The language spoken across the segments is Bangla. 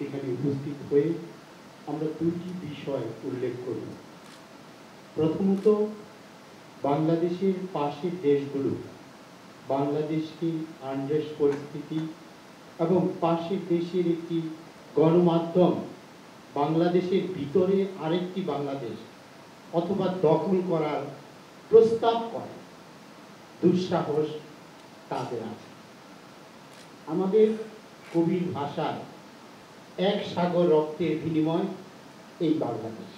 এখানে উপস্থিত হয়ে আমরা দুটি বিষয় উল্লেখ করব। প্রথমত, বাংলাদেশের পাশের দেশগুলো বাংলাদেশকে আনরেস্ট পরিস্থিতি এবং পাশের দেশের একটি গণমাধ্যম বাংলাদেশের ভিতরে আরেকটি বাংলাদেশ অথবা দখল করার প্রস্তাব করে, দুঃসাহস তাদের আছে। আমাদের কবির ভাষায় এক সাগর রক্তের বিনিময় এই বাংলাদেশ।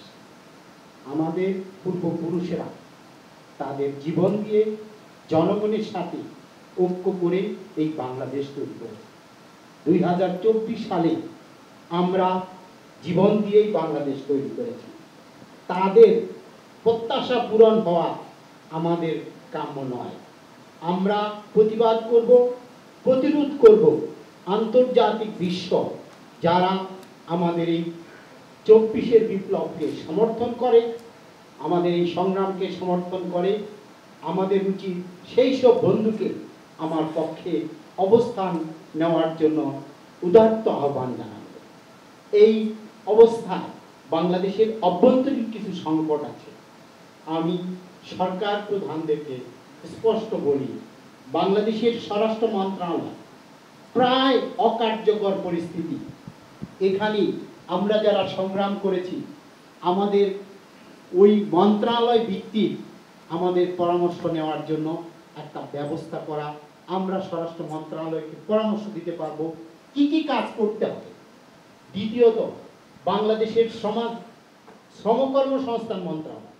আমাদের পূর্বপুরুষেরা তাদের জীবন দিয়ে জনগণের সাথে ঐক্য করে এই বাংলাদেশ তৈরি করেছে। 2024 সালে আমরা জীবন দিয়েই বাংলাদেশ তৈরি করেছি। তাদের প্রত্যাশা পূরণ হওয়া আমাদের কাম্য নয়। আমরা প্রতিবাদ করব, প্রতিরোধ করব আন্তর্জাতিক বিশ্ব যারা আমাদের এই 24-এর বিপ্লবকে সমর্থন করে, আমাদের এই সংগ্রামকে সমর্থন করে। আমাদের উচিত সেই সব বন্ধুকে আমার পক্ষে অবস্থান নেওয়ার জন্য উদাত্ত আহ্বান জানাব। এই অবস্থায় বাংলাদেশের অভ্যন্তরীণ কিছু সংকট আছে। আমি সরকার প্রধানদেরকে স্পষ্ট বলি, বাংলাদেশের স্বরাষ্ট্র মন্ত্রণালয় প্রায় অকার্যকর পরিস্থিতি। এখানে আমরা যারা সংগ্রাম করেছি, আমাদের ওই মন্ত্রণালয় ভিত্তিক আমাদের পরামর্শ নেওয়ার জন্য একটা ব্যবস্থা করা, আমরা স্বরাষ্ট্র মন্ত্রণালয়কে পরামর্শ দিতে পারবো কি কি কাজ করতে হবে। দ্বিতীয়ত, বাংলাদেশের শ্রমকর্মসংস্থান মন্ত্রণালয়